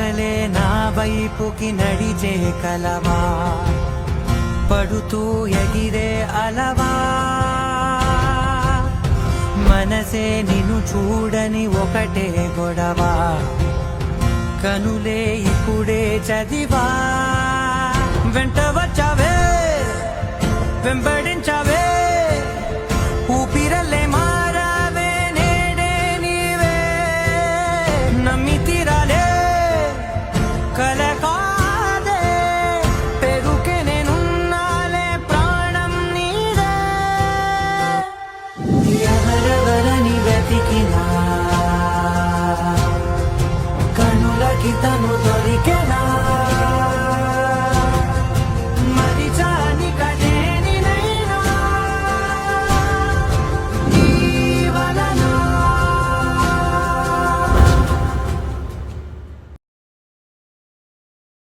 కలలే నా వైపుకి నడిచే కలవా పడుతూ ఎగిరే అలవా మనసే నిన్ను చూడని ఒకటే గొడవ కనులే ఇప్పుడే చదివా వెంట వచ్చావే వెంబడించావే